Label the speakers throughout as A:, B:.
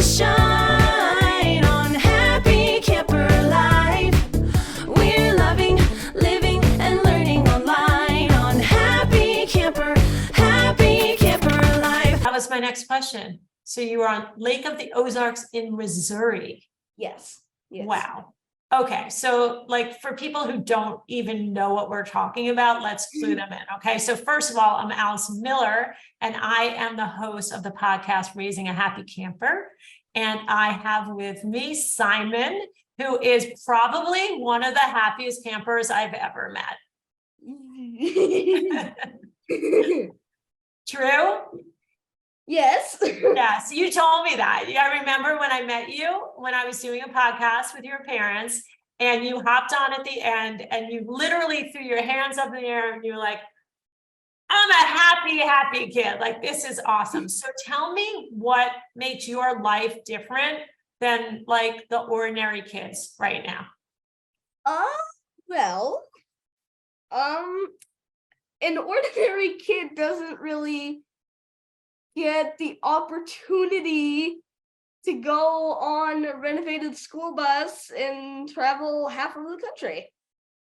A: shine on Happy Camper Life. We're loving, living, and learning online on Happy Camper Life.
B: That was my next question. So you were on Lake of the Ozarks in Missouri.
C: Yes.
B: Wow. Okay, so like for people who don't even know what we're talking about, let's clue them in. Okay, so first of all, I'm Allison Miller, and I am the host of the podcast Raising a Happy Camper. And I have with me Simon, who is probably one of the happiest campers I've ever met. True?
C: Yes.
B: Yes, you told me that. I remember when I met you, when I was doing a podcast with your parents, and you hopped on at the end and you literally threw your hands up in the air and you were like, I'm a happy kid. Like, this is awesome. So tell me what makes your life different than like the ordinary kids right now.
C: Well, an ordinary kid doesn't really get the opportunity to go on a renovated school bus and travel half of the country.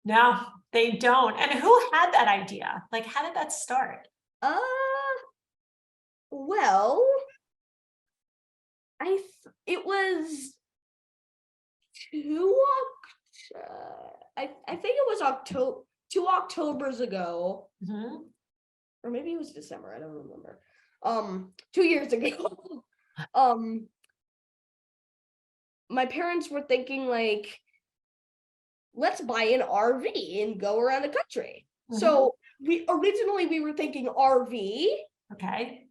B: No, they don't. And who had that idea? Like, how did that start?
C: Well, it was I think it was two Octobers ago.
B: Mm-hmm.
C: Or maybe it was December, I don't remember. 2 years ago. My parents were thinking like, let's buy an RV and go around the country. Mm-hmm. So we were thinking RV.
B: Okay.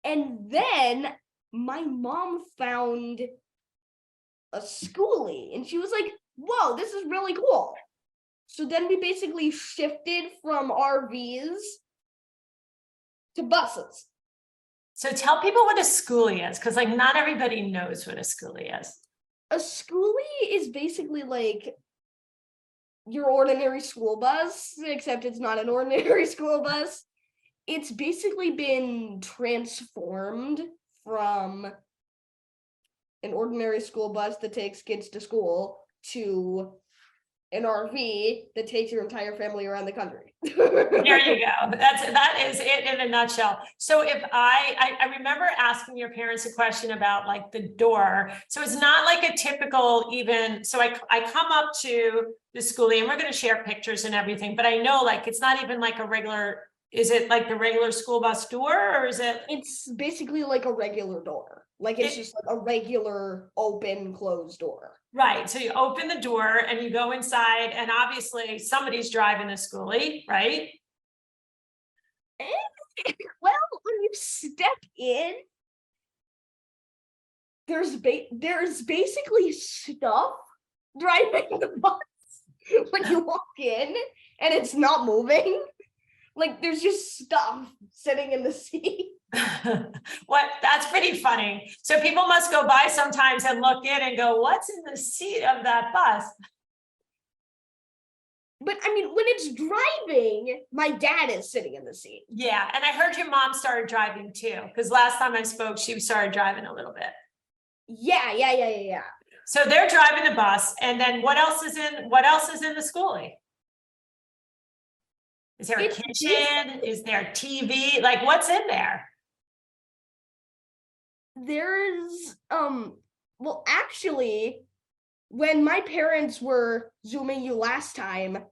C: And then my mom found a skoolie and she was like, whoa, this is really cool. So then we basically shifted from RVs to buses.
B: So tell people what a skoolie is, because like not everybody knows what a skoolie is.
C: A skoolie is basically like your ordinary school bus, except it's not an ordinary school bus. It's basically been transformed from an ordinary school bus that takes kids to school to an RV that takes your entire family around the country.
B: There you go. That is it in a nutshell. So if I remember asking your parents a question about like the door. So it's not like a typical even, so I come up to the schoolie and we're going to share pictures and everything, but I know like it's not even like a regular, is it like the regular school bus door or is it?
C: It's basically like a regular door. Like it's just like a regular open closed door.
B: Right. So you open the door and you go inside and obviously somebody's driving the schoolie, right?
C: Well, when you step in, there's basically stuff driving the bus when you walk in and it's not moving. Like there's just stuff sitting in the seat.
B: What? That's pretty funny. So people must go by sometimes and look in and go, what's in the seat of that bus?
C: But I mean, when it's driving, my dad is sitting in the seat.
B: Yeah. And I heard your mom started driving too, because last time I spoke, she started driving a little bit.
C: Yeah.
B: So they're driving the bus. And then what else is in the schoolie? Is there a kitchen? Is there TV? Like what's in there?
C: There's well, actually, when my parents were Zooming you last time,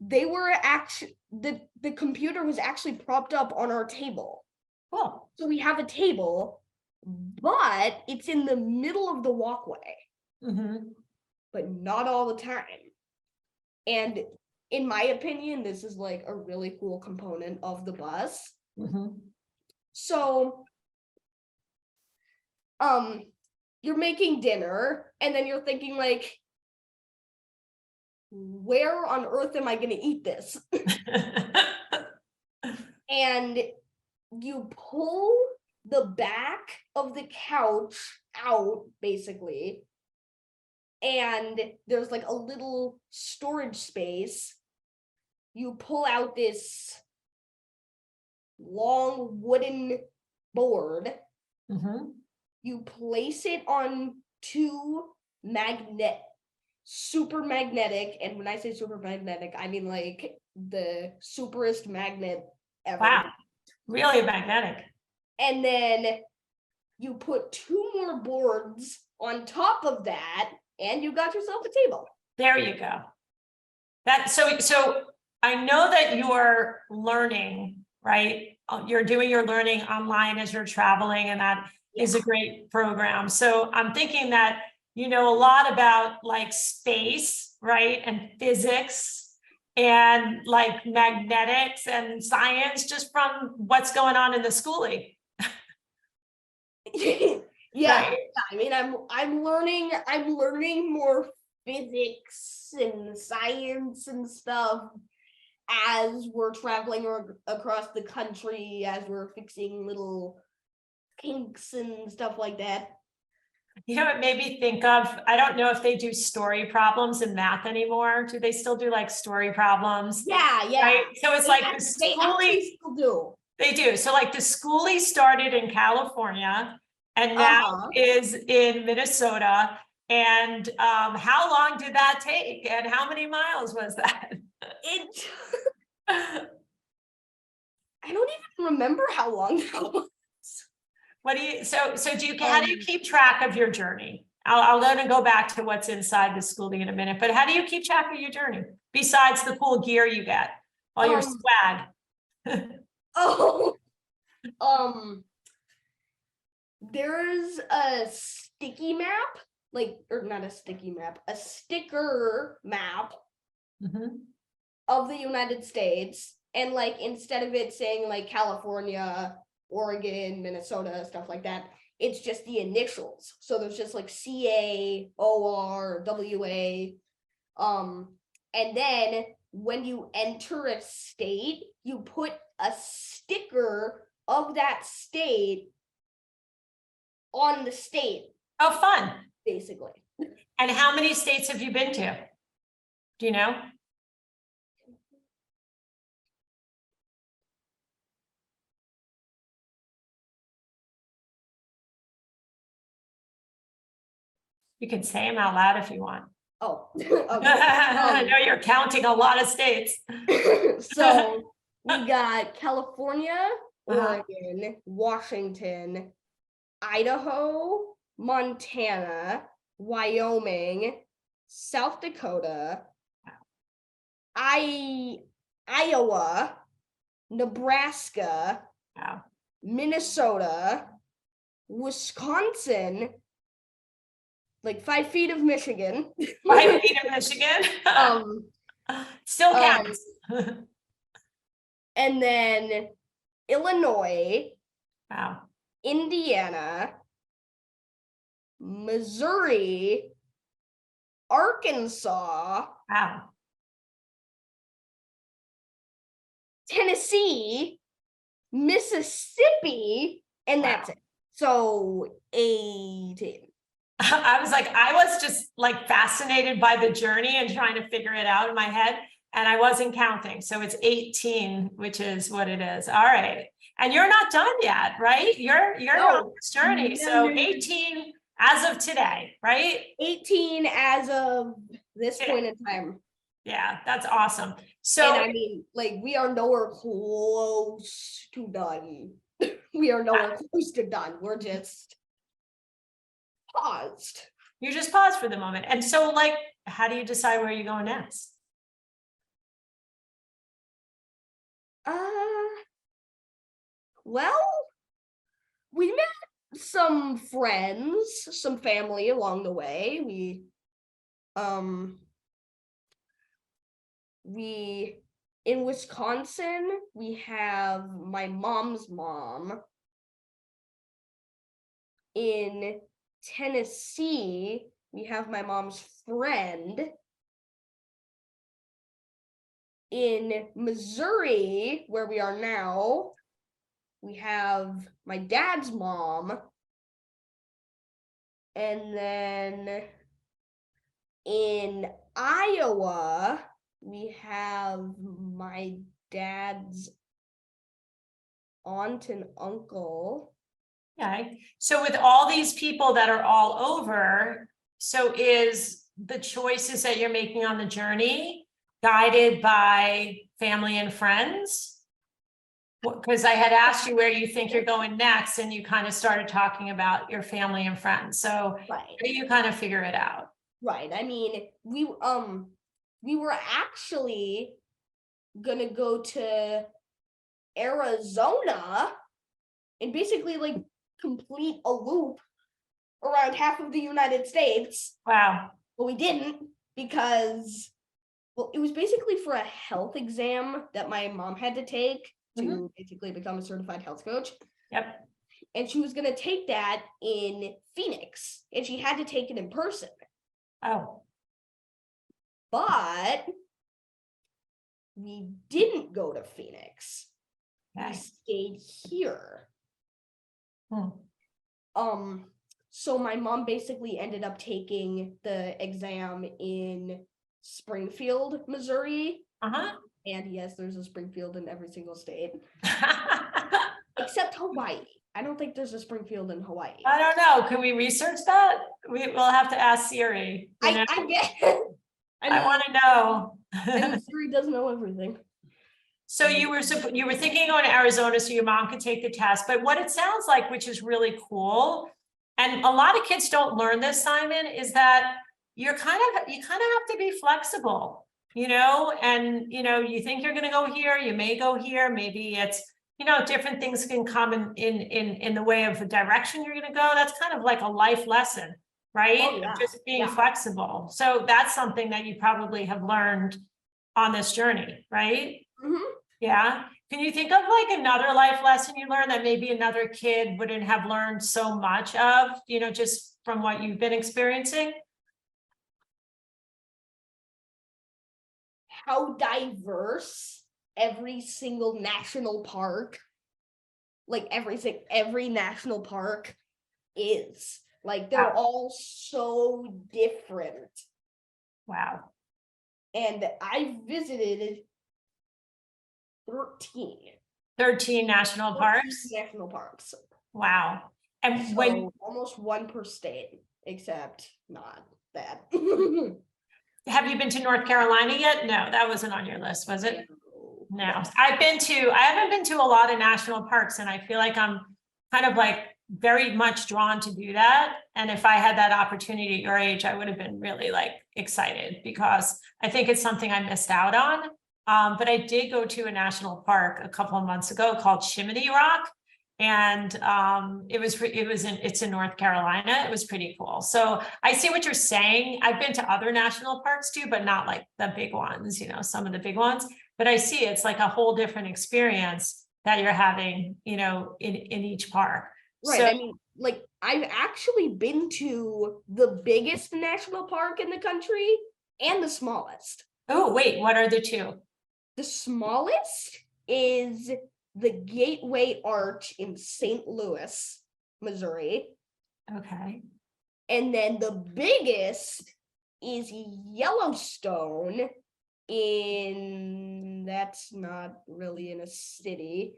C: they were actually the computer was actually propped up on our table.
B: Oh.
C: So we have a table, but it's in the middle of the walkway. Mm-hmm. But not all the time. And in my opinion, this is like a really cool component of the bus. Mm-hmm. So you're making dinner and then you're thinking like, where on earth am I going to eat this? And you pull the back of the couch out basically. And there's like a little storage space. You pull out this long wooden board. Mm-hmm. you place it on two super magnetic, and when I say super magnetic, I mean like the superest magnet ever.
B: Wow, really magnetic.
C: And then you put two more boards on top of that, and you got yourself a table.
B: There you go. So I know that you're learning, right? You're doing your learning online as you're traveling, and that is a great program. So I'm thinking that you know a lot about like space, right? And physics and like magnetics and science just from what's going on in the skoolie.
C: Yeah,
B: Right.
C: I mean, I'm learning more physics and science and stuff as we're traveling across the country, as we're fixing little kinks and stuff like that.
B: You know, it made me think of, I don't know if they do story problems in math anymore. Do they still do like story problems?
C: Yeah.
B: Right? So it's like the
C: They
B: skoolie,
C: actually still do.
B: they do. So like the skoolie started in California and now is in Minnesota. And how long did that take? And how many miles was that?
C: It. I don't even remember how long that was.
B: What do you, so do you, how do you keep track of your journey? I'll let it go back to what's inside the skoolie in a minute, but how do you keep track of your journey besides the cool gear you get, all your swag?
C: There's a sticky map, or not a sticky map, a sticker map of the United States. And like, instead of it saying like California, Oregon, Minnesota, stuff like that, it's just the initials. So there's just like CA, OR, WA. And then when you enter a state, you put a sticker of that state on the state.
B: Oh, fun.
C: Basically.
B: And how many states have you been to? Do you know? You can say them out loud if you want.
C: Oh,
B: I know you're counting a lot of states.
C: So we got California, Oregon, Washington, Idaho, Montana, Wyoming, South Dakota, Iowa, Nebraska,
B: Wow.
C: Minnesota, Wisconsin, like 5 feet of Michigan.
B: 5 feet of Michigan. Still counts.
C: And then Illinois,
B: Wow.
C: Indiana, Missouri, Arkansas,
B: Wow.
C: Tennessee, Mississippi, and that's it. So 18.
B: I was just like fascinated by the journey and trying to figure it out in my head. And I wasn't counting. So it's 18, which is what it is. All right. And you're not done yet, right? You're on this journey. So 18 as of today, right?
C: 18 as of this point in time.
B: Yeah, that's awesome. So
C: and I mean, like, we are nowhere close to done. We are nowhere close to done. We're just paused.
B: You just pause for the moment. And so, like, how do you decide where you're going next?
C: Well, we met some friends, some family along the way. We in Wisconsin, we have my mom's mom. In Tennessee, we have my mom's friend. In Missouri, where we are now, we have my dad's mom. And then in Iowa, we have my dad's aunt and uncle.
B: Okay, so with all these people that are all over, so is the choices that you're making on the journey guided by family and friends? Because I had asked you where you think you're going next, and you kind of started talking about your family and friends. So how
C: Right.
B: do you kind of figure it out?
C: Right. I mean, we were actually gonna go to Arizona and basically like complete a loop around half of the United States,
B: Wow.
C: but we didn't because, well, it was basically for a health exam that my mom had to take to basically become a certified health coach.
B: Yep.
C: And she was gonna take that in Phoenix, and she had to take it in person.
B: Oh,
C: But we didn't go to Phoenix. We
B: okay.
C: stayed here.
B: Hmm.
C: So my mom basically ended up taking the exam in Springfield, Missouri.
B: Uh-huh.
C: And yes, there's a Springfield in every single state, except Hawaii. I don't think there's a Springfield in Hawaii.
B: I don't know. Can we research that? We'll have to ask Siri. You know?
C: I get.
B: I want to know.
C: I mean, Siri does know everything.
B: So you were thinking of going to Arizona so your mom could take the test, but what it sounds like, which is really cool, and a lot of kids don't learn this, Simon, is that you kind of have to be flexible, you know, and you think you're going to go here, you may go here, maybe it's, different things can come in the way of the direction you're going to go. That's kind of like a life lesson, right?
C: Oh, yeah.
B: Just being
C: Yeah.
B: flexible. So that's something that you probably have learned on this journey, right?
C: Mhm.
B: Yeah. Can you think of like another life lesson you learned that maybe another kid wouldn't have learned so much of, just from what you've been experiencing?
C: How diverse every single national park, like every national park is. Like they're
B: Wow.
C: all so different.
B: Wow.
C: And I visited 13
B: national parks.
C: national parks.
B: Wow. And
C: So
B: when
C: almost one per state, except not that.
B: have you been to North Carolina yet? No, that wasn't on your list, was it? No. I haven't been to a lot of national parks, and I feel like I'm kind of like very much drawn to do that. And if I had that opportunity at your age, I would have been really like excited because I think it's something I missed out on. But I did go to a national park a couple of months ago called Chimney Rock. And it's in North Carolina. It was pretty cool. So I see what you're saying. I've been to other national parks too, but not like the big ones, some of the big ones. But I see it's like a whole different experience that you're having, in each park.
C: Right.
B: So,
C: I mean, like I've actually been to the biggest national park in the country and the smallest.
B: oh, wait, what are the two?
C: The smallest is the Gateway Arch in St. Louis, Missouri.
B: Okay.
C: And then the biggest is Yellowstone that's not really in a city.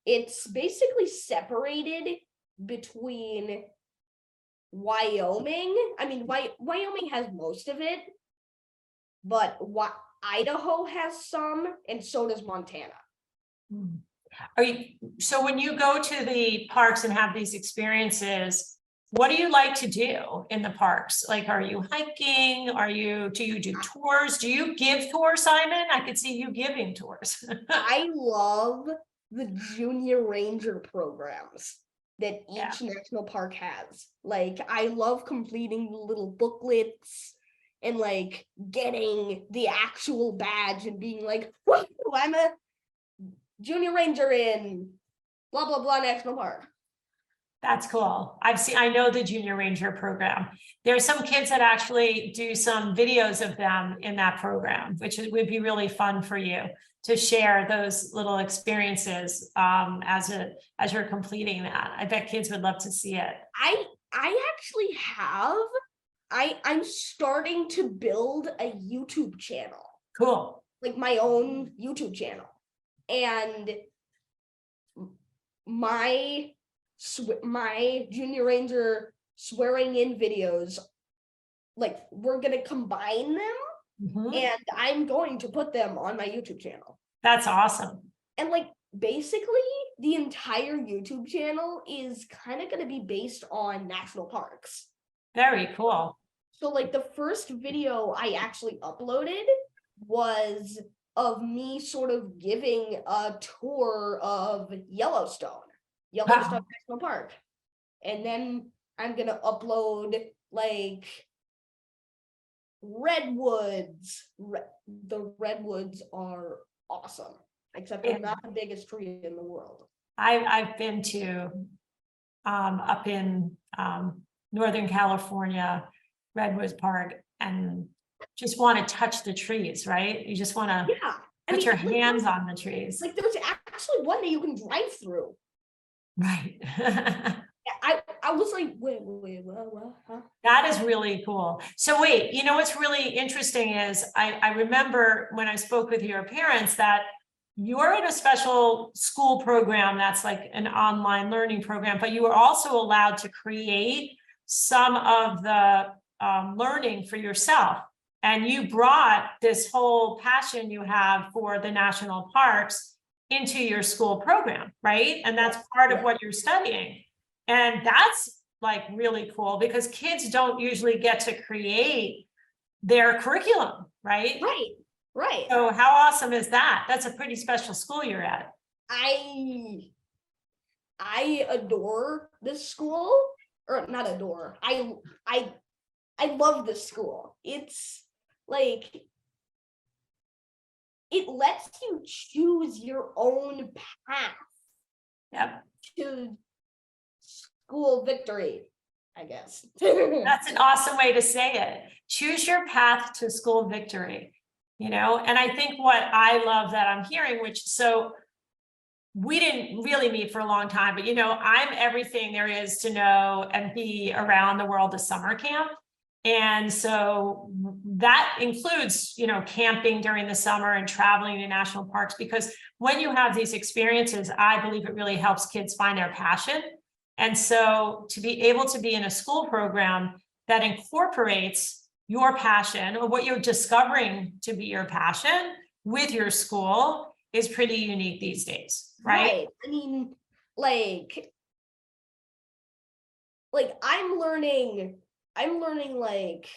C: It's basically separated between Wyoming. I mean, Wyoming has most of it, but Idaho has some, and so does Montana.
B: So when you go to the parks and have these experiences, what do you like to do in the parks? Like, are you hiking? Do you do tours? Do you give tours, Simon? I could see you giving tours.
C: I love the junior ranger programs that each national park has. Like, I love completing the little booklets and like getting the actual badge and being like, whoa, I'm a junior ranger in blah blah blah national park.
B: That's cool. I know the junior ranger program. There's some kids that actually do some videos of them in that program, which would be really fun for you to share those little experiences as you're completing that. I bet kids would love to see it.
C: I actually have. I'm starting to build a YouTube channel.
B: Cool.
C: Like my own YouTube channel. And my my junior ranger swearing in videos, like we're gonna combine them
B: Mhm.
C: and I'm going to put them on my YouTube channel.
B: That's awesome.
C: And like basically the entire YouTube channel is kind of gonna be based on national parks.
B: Very cool.
C: So like the first video I actually uploaded was of me sort of giving a tour of Yellowstone National Park. And then I'm gonna upload like redwoods. The redwoods are awesome, except they're not the biggest tree in the world.
B: I've been to up in Northern California, Redwoods Park, and just want to touch the trees, right? You just want to
C: Yeah,
B: put your
C: like,
B: hands on the trees.
C: like there's actually one that you can drive through.
B: Right.
C: I was like, wait, what, huh?
B: That is really cool. So wait, you know what's really interesting is I remember when I spoke with your parents that you're in a special school program that's like an online learning program, but you were also allowed to create some of the learning for yourself. And you brought this whole passion you have for the national parks into your school program, right? And that's part of what you're studying. And that's like really cool because kids don't usually get to create their curriculum, right?
C: Right.
B: So how awesome is that? That's a pretty special school you're at.
C: I adore this school, or not adore. I love this school. It's like it lets you choose your own path
B: Yep.
C: to school victory, I guess.
B: That's an awesome way to say it. Choose your path to school victory, you know? And I think what I love that I'm hearing, which so we didn't really meet for a long time, but you know, I'm everything there is to know and be around the world of summer camp. And so that includes, you know, camping during the summer and traveling to national parks, because when you have these experiences, I believe it really helps kids find their passion. And so to be able to be in a school program that incorporates your passion or what you're discovering to be your passion with your school is pretty unique these days, right?
C: I mean, like I'm learning like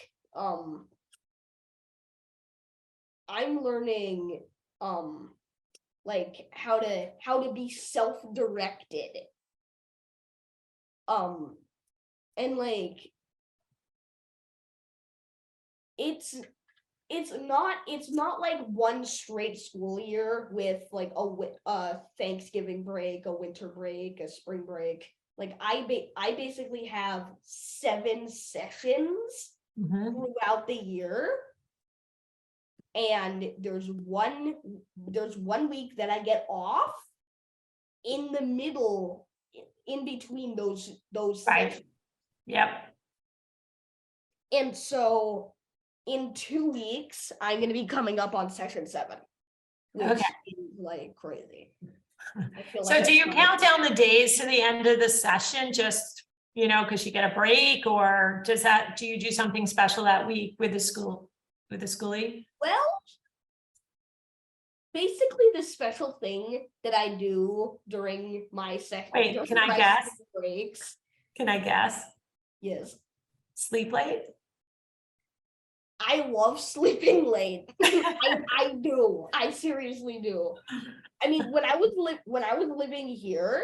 C: I'm learning like how to be self-directed. And like it's not like one straight school year with like a Thanksgiving break, a winter break, a spring break. Like I basically have 7 sessions
B: Mhm.
C: throughout the year, and there's one week that I get off in the middle, in between those
B: Right.
C: sessions.
B: Yep.
C: And so in 2 weeks, I'm going to be coming up on session 7, which
B: Okay.
C: is like crazy. I feel
B: So
C: like
B: do
C: I'm
B: you
C: trying
B: count
C: to-
B: down the days to the end of the session, just, you know, because you get a break, or do you do something special that week with the schoolie?
C: Well, basically the special thing that I do during my
B: Wait, can I guess?
C: breaks.
B: Can I guess?
C: Yes.
B: Sleep late?
C: I love sleeping late. I do. I seriously do. I mean, when I was living here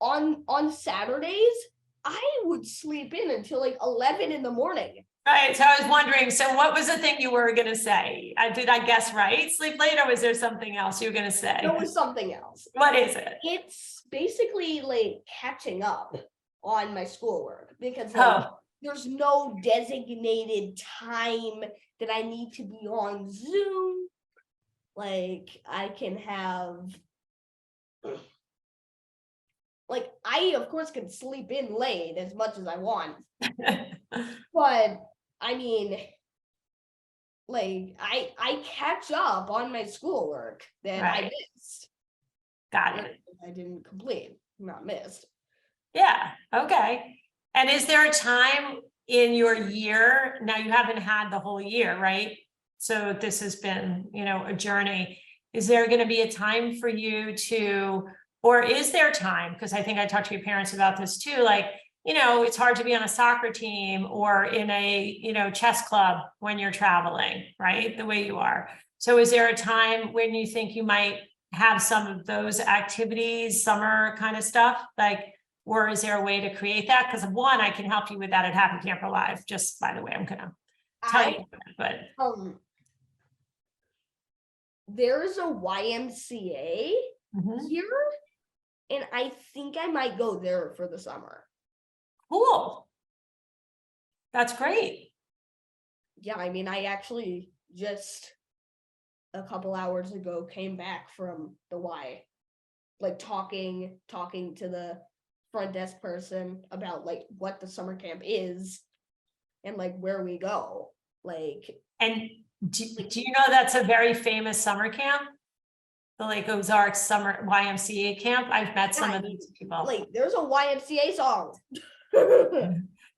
C: on Saturdays, I would sleep in until like 11 in the morning.
B: Right, so I was wondering, so what was the thing you were gonna say? Did I guess right? Sleep late, or was there something else you were gonna say?
C: There was something else.
B: What is it?
C: It's basically like catching up on my schoolwork because like there's no designated time that I need to be on Zoom. Like I can have, like I of course can sleep in late as much as I want, but I mean, like I catch up on my schoolwork that I
B: Right.
C: missed.
B: Got it.
C: I didn't complete. not missed.
B: Yeah, okay. And is there a time in your year, now you haven't had the whole year, right? So this has been, a journey. Is there going to be a time for you to, or is there time? Because I think I talked to your parents about this too, like, it's hard to be on a soccer team or in a, chess club when you're traveling, right? The way you are. So is there a time when you think you might have some of those activities, summer kind of stuff, like, or is there a way to create that? Because one, I can help you with that at Happy Camper Live. Just by the way, I'm gonna tell you, but
C: there's a YMCA
B: Mhm.
C: here, and I think I might go there for the summer.
B: Cool. That's great.
C: Yeah, I mean, I actually just a couple hours ago came back from the Y, like talking to the front desk person about like what the summer camp is and like where we go. Like,
B: And do you know that's a very famous summer camp? The Lake Ozarks Summer YMCA camp. I've met some of these people.
C: like there's a YMCA song.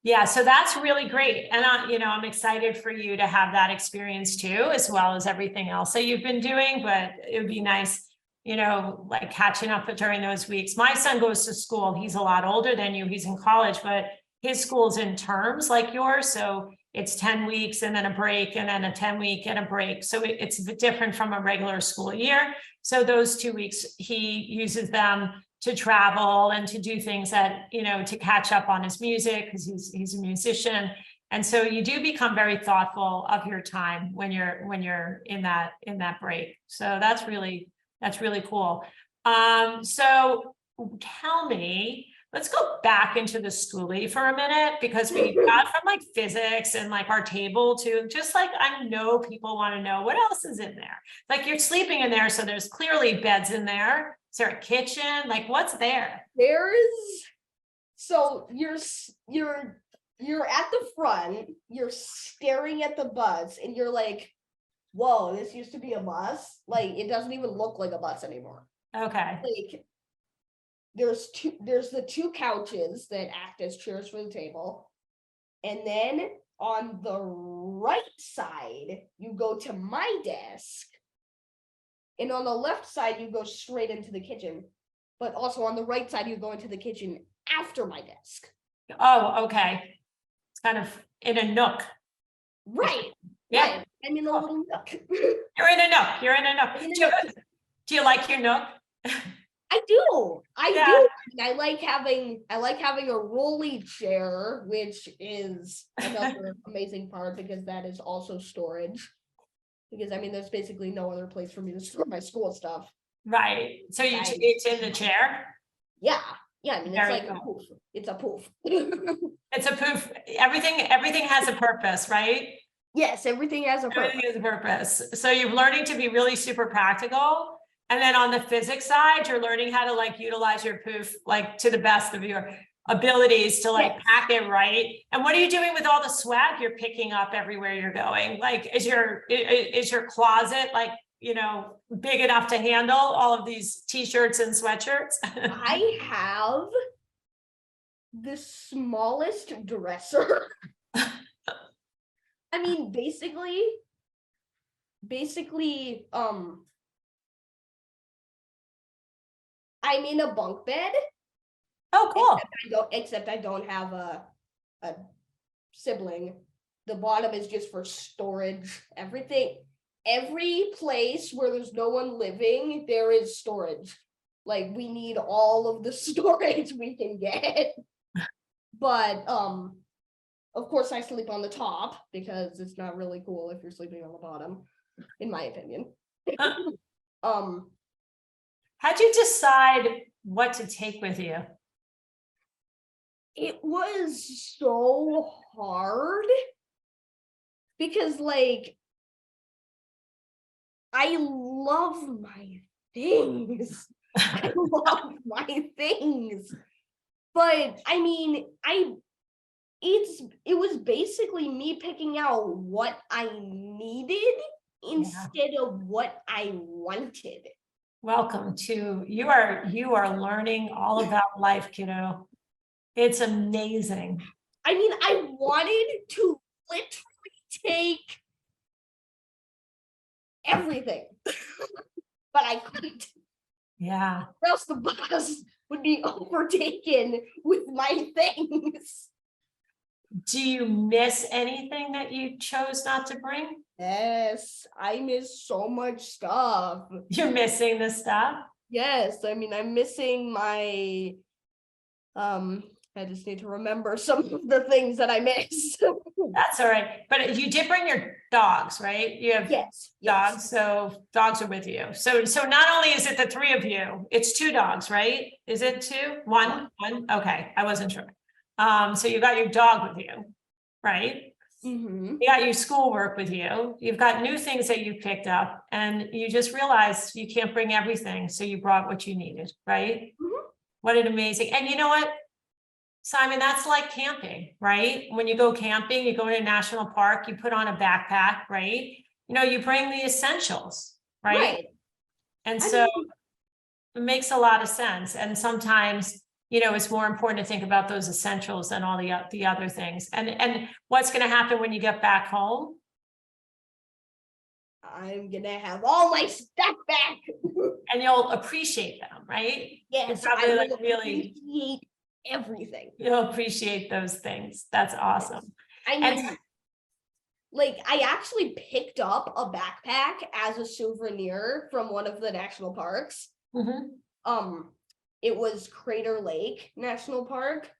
B: Yeah, so that's really great. And I'm excited for you to have that experience too, as well as everything else that you've been doing, but it would be nice, like catching up during those weeks. My son goes to school. He's a lot older than you. He's in college, but his school's in terms like yours. So it's 10 weeks and then a break and then a 10-week and a break. So it's different from a regular school year. So those 2 weeks, he uses them to travel and to do things that, to catch up on his music because he's a musician. And so you do become very thoughtful of your time when you're in that break. So that's really cool. So tell me, let's go back into the skoolie for a minute, because we got from like physics and like our table to just like, I know people want to know what else is in there. Like you're sleeping in there, so there's clearly beds in there. Is there a kitchen? Like what's there?
C: So you're at the front, you're staring at the bus, and you're like, whoa, this used to be a bus. Like it doesn't even look like a bus anymore.
B: Okay.
C: Like there's the two couches that act as chairs for the table, and then on the right side you go to my desk, and on the left side you go straight into the kitchen, but also on the right side you go into the kitchen after my desk.
B: Oh, okay. It's kind of in a nook.
C: Right.
B: Yeah.
C: Right. I'm in a little nook.
B: You're in a nook. You're in a nook. Do you like your nook?
C: I do. I
B: Yeah.
C: do. I like having a rolly chair, which is another amazing part because that is also storage. Because I mean, there's basically no other place for me to store my school stuff.
B: Right. So it's in the chair.
C: Yeah. Yeah. I mean,
B: Very
C: it's like
B: cool.
C: a poof. It's a poof.
B: It's a poof. Everything has a purpose, right?
C: Yes, everything has a purpose.
B: Everything has a purpose. So you're learning to be really super practical. And then on the physics side, you're learning how to like utilize your poof like to the best of your abilities to like pack it right. And what are you doing with all the swag you're picking up everywhere you're going? Like is your closet like, big enough to handle all of these t-shirts and sweatshirts?
C: I have the smallest dresser. I mean, basically, I'm in a bunk bed.
B: Oh, cool.
C: Except I don't have a sibling. The bottom is just for storage. Every place where there's no one living, there is storage. Like we need all of the storage we can get. But of course I sleep on the top because it's not really cool if you're sleeping on the bottom, in my opinion.
B: How'd you decide what to take with you?
C: It was so hard because like I love my things. I love my things. But I mean, it was basically me picking out what I needed instead of what I wanted.
B: Welcome to, you are learning all about life, kiddo. It's amazing.
C: I mean, I wanted to literally take everything, but I couldn't.
B: Yeah.
C: Or else the bus would be overtaken with my things.
B: Do you miss anything that you chose not to bring?
C: Yes, I miss so much stuff.
B: You're missing the stuff?
C: Yes, I mean, I'm missing my, I just need to remember some of the things that I miss.
B: That's all right. But you did bring your dogs, right? You have
C: Yes,
B: dogs, so dogs are with you. So not only is it the three of you, it's two dogs, right? Is it two? One? Okay, I wasn't sure. So you got your dog with you, right?
C: Mm-hmm.
B: You got your schoolwork with you. You've got new things that you picked up, and you just realized you can't bring everything, so you brought what you needed, right?
C: Mhm.
B: What an amazing, and you know what, Simon, that's like camping, right? When you go camping, you go to a national park, you put on a backpack, right? You know, you bring the essentials, right?
C: Right.
B: And
C: I
B: so
C: mean,
B: it makes a lot of sense. And sometimes, you know, it's more important to think about those essentials than all the other things. And what's going to happen when you get back home?
C: I'm gonna have all my stuff back.
B: And you'll appreciate them, right?
C: Yes,
B: You'll probably
C: I
B: like
C: will
B: really,
C: appreciate everything.
B: you'll appreciate those things. That's awesome.
C: I
B: And
C: mean, like, I actually picked up a backpack as a souvenir from one of the national parks.
B: Mhm.
C: It was Crater Lake National Park,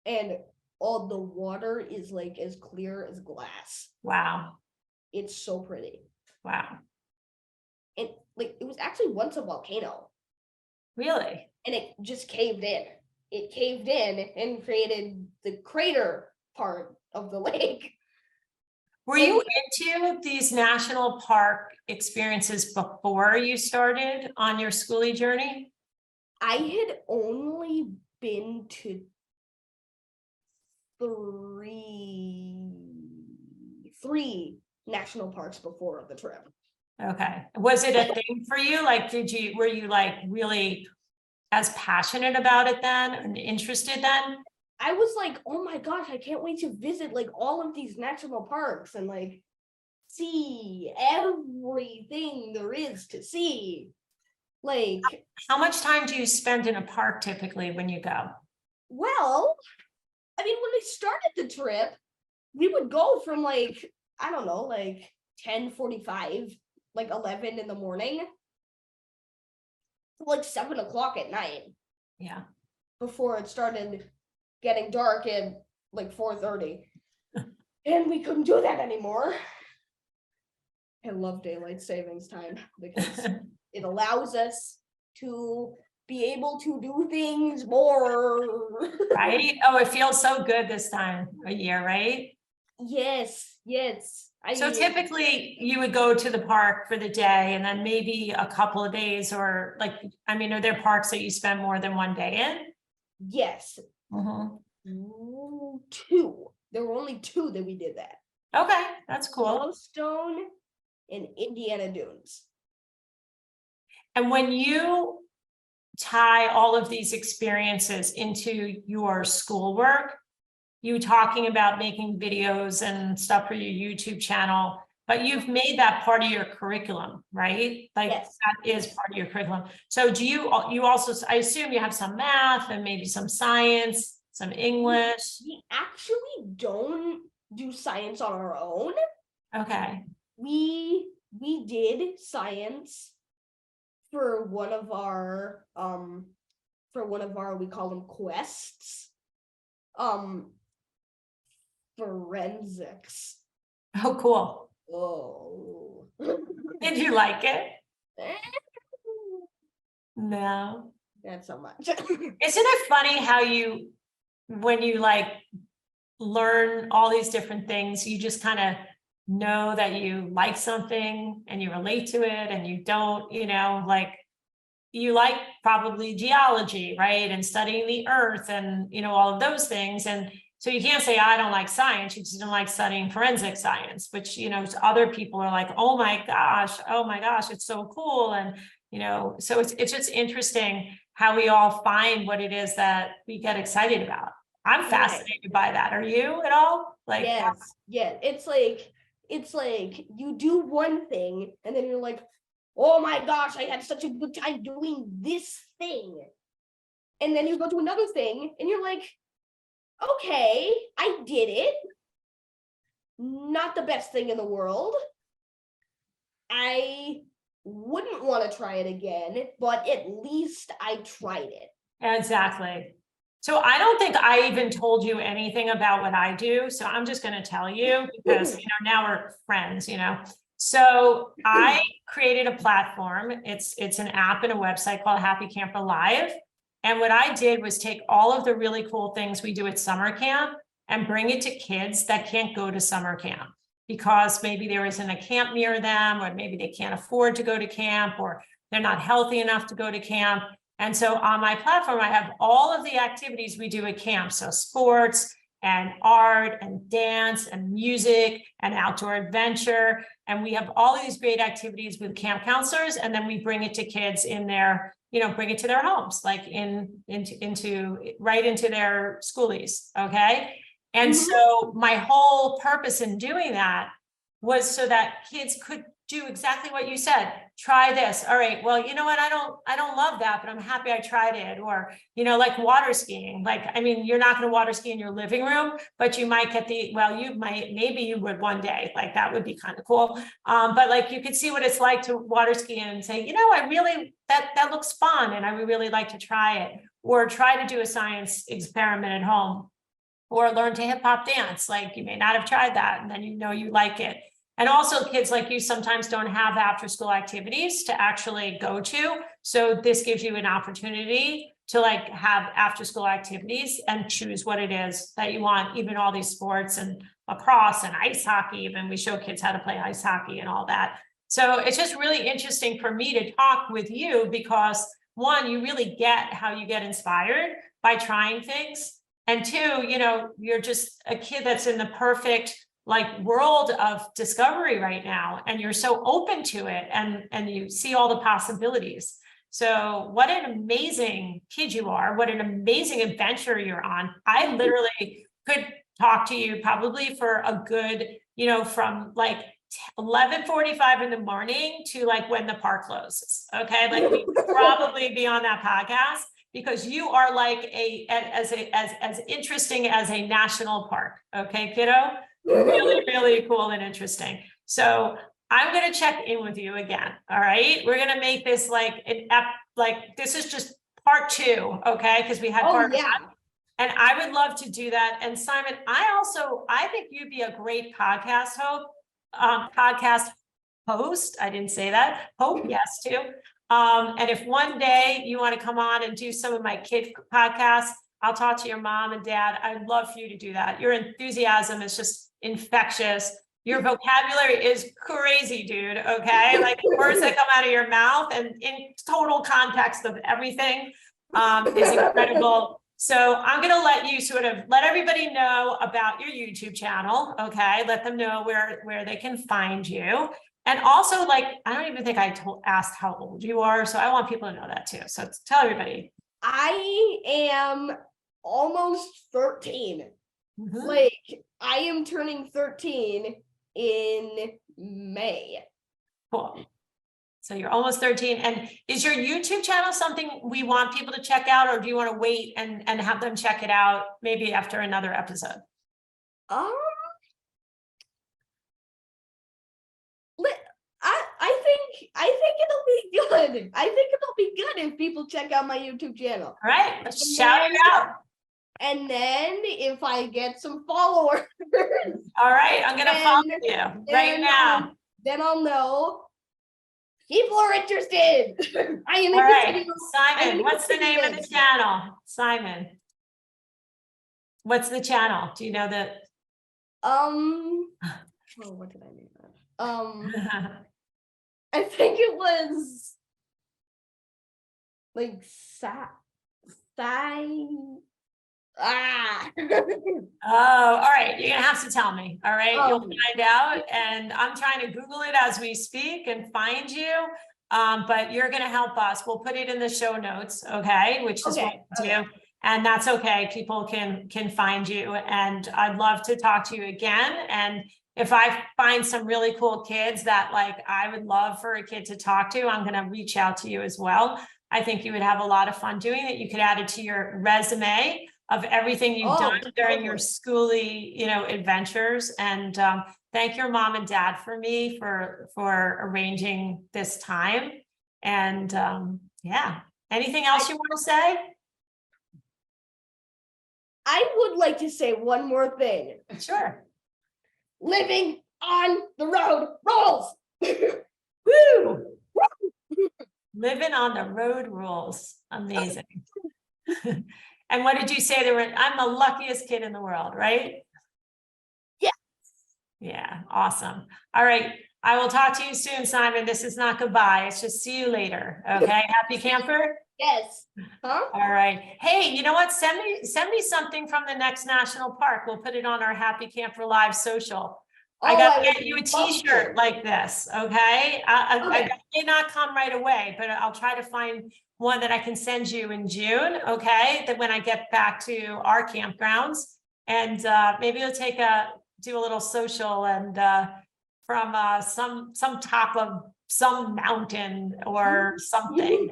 C: and all the water is like as clear as glass.
B: Wow.
C: It's so pretty.
B: Wow.
C: And like, it was actually once a volcano,
B: Really?
C: and it just caved in. It caved in and created the crater part of the lake.
B: Were you into these national park experiences before you started on your schoolie journey?
C: I had only been to three national parks before the trip.
B: Okay. Was it a thing for you? Like, were you like really as passionate about it then and interested then?
C: I was like, oh my gosh, I can't wait to visit like all of these national parks and like see everything there is to see. Like,
B: How much time do you spend in a park typically when you go?
C: well, I mean, when we started the trip, we would go from like, I don't know, like 10:45, like 11 in the morning, to like 7 o'clock at night
B: Yeah.
C: before it started getting dark at like 4:30. And we couldn't do that anymore. I love daylight savings time because it allows us to be able to do things more.
B: Right? Oh, it feels so good this time of year, right?
C: Yes, yes.
B: So typically you would go to the park for the day and then maybe a couple of days, or like, I mean, are there parks that you spend more than one day in?
C: yes.
B: Mhm.
C: Ooh, two. There were only two that we did that.
B: Okay, that's cool.
C: Yellowstone and Indiana Dunes.
B: And when you tie all of these experiences into your schoolwork, you talking about making videos and stuff for your YouTube channel, but you've made that part of your curriculum, right? Like
C: Yes.
B: that is part of your curriculum. So do you also, I assume you have some math and maybe some science, some English.
C: We actually don't do science on our own.
B: Okay.
C: We did science for one of our we call them quests. Forensics.
B: Oh, cool.
C: Oh.
B: Did you like it? No.
C: Not so much.
B: Isn't it funny how when you like learn all these different things, you just kind of know that you like something and you relate to it, and you don't, like you like probably geology, right? And studying the earth and, all of those things. And so you can't say, I don't like science. You just don't like studying forensic science, which, other people are like, oh my gosh, it's so cool. And, So it's just interesting how we all find what it is that we get excited about. I'm fascinated by that. Are you at all? Like,
C: yes, yeah. It's like you do one thing and then you're like, oh my gosh, I had such a good time doing this thing. And then you go to another thing and you're like, okay, I did it. Not the best thing in the world. I wouldn't want to try it again, but at least I tried it.
B: exactly. So I don't think I even told you anything about what I do. So I'm just going to tell you because, now we're friends, So I created a platform. It's an app and a website called Happy Camper Live. And what I did was take all of the really cool things we do at summer camp and bring it to kids that can't go to summer camp because maybe there isn't a camp near them, or maybe they can't afford to go to camp, or they're not healthy enough to go to camp. And so on my platform, I have all of the activities we do at camp. So sports and art and dance and music and outdoor adventure. And we have all of these great activities with camp counselors. And then we bring it to kids in their, bring it to their homes, like right into their schoolies. Okay. And so my whole purpose in doing that was so that kids could do exactly what you said. Try this. All right. Well, you know what? I don't love that, but I'm happy I tried it. Or, like water skiing. You're not going to water ski in your living room, but you might get maybe you would one day. Like that would be kind of cool. But like you could see what it's like to water ski and say, that looks fun. And I would really like to try it, or try to do a science experiment at home, or learn to hip hop dance. Like you may not have tried that, and then you like it. And also kids like you sometimes don't have after school activities to actually go to. So this gives you an opportunity to like have after school activities and choose what it is that you want, even all these sports and lacrosse and ice hockey. Even we show kids how to play ice hockey and all that. So it's just really interesting for me to talk with you because one, you really get how you get inspired by trying things. And two, you're just a kid that's in the perfect world of discovery right now, and you're so open to it, and you see all the possibilities. So what an amazing kid you are. What an amazing adventure you're on. I literally could talk to you probably for a good, from 11:45 in the morning to when the park closes. Okay. We could probably be on that podcast because you are as interesting as a national park. Okay, kiddo? Really, really cool and interesting. So I'm going to check in with you again. All right. We're going to make this this is just part 2. Okay. Because we had part 1. And I would love to do that. And Simon, I think you'd be a great podcast host. I didn't say that. Hope, yes, too. And if one day you want to come on and do some of my kid podcasts, I'll talk to your mom and dad. I'd love for you to do that. Your enthusiasm is just infectious. Your vocabulary is crazy, dude. Okay. The words that come out of your mouth and in total context of everything is incredible. So I'm going to let you sort of let everybody know about your YouTube channel. Okay. Let them know where they can find you. And also I don't even think I asked how old you are. So I want people to know that too. So tell everybody.
C: I am almost 13. I am turning 13 in May.
B: Cool. So you're almost 13. And is your YouTube channel something we want people to check out, or do you want to wait and have them check it out maybe after another episode?
C: I think it'll be good. I think it'll be good if people check out my YouTube channel.
B: All right, let's shout it out.
C: And then if I get some followers.
B: All right, I'm going to follow you right now.
C: Then I'll know people are interested. I am
B: All right,
C: interested.
B: Simon, what's the name of the channel? Simon, what's the channel? Do you know that?
C: What did I name that? I think it was
B: Oh, all right. You're gonna have to tell me. All right. You'll find out. And I'm trying to Google it as we speak and find you. But you're gonna help us. We'll put it in the show notes, okay? Which is what we do. And that's okay. People can find you. And I'd love to talk to you again. And if I find some really cool kids that like I would love for a kid to talk to, I'm gonna reach out to you as well. I think you would have a lot of fun doing it. You could add it to your resume of everything you've done during your schoolie, adventures. And thank your mom and dad for me for arranging this time. And yeah, anything else you want to say?
C: I would like to say one more thing.
B: Sure.
C: Living on the road rules.
B: Woo! Living on the road rules. Amazing. And what did you say? I'm the luckiest kid in the world, right?
C: Yeah.
B: Yeah, awesome. All right. I will talk to you soon, Simon. This is not goodbye. It's just see you later. Okay. Happy camper?
C: Yes. Huh?
B: All right. Hey, you know what? Send me something from the next national park. We'll put it on our Happy Camper Live social. I gotta get you a t-shirt like this. Okay. I may not come right away, but I'll try to find one that I can send you in June. Okay. That when I get back to our campgrounds, and maybe we'll do a little social and from some top of some mountain or something.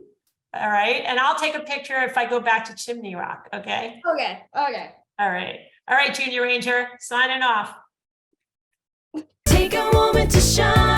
B: All right. And I'll take a picture if I go back to Chimney Rock. Okay.
C: Okay.
B: All right. All right, Junior Ranger, signing off.
A: Take a moment to shine.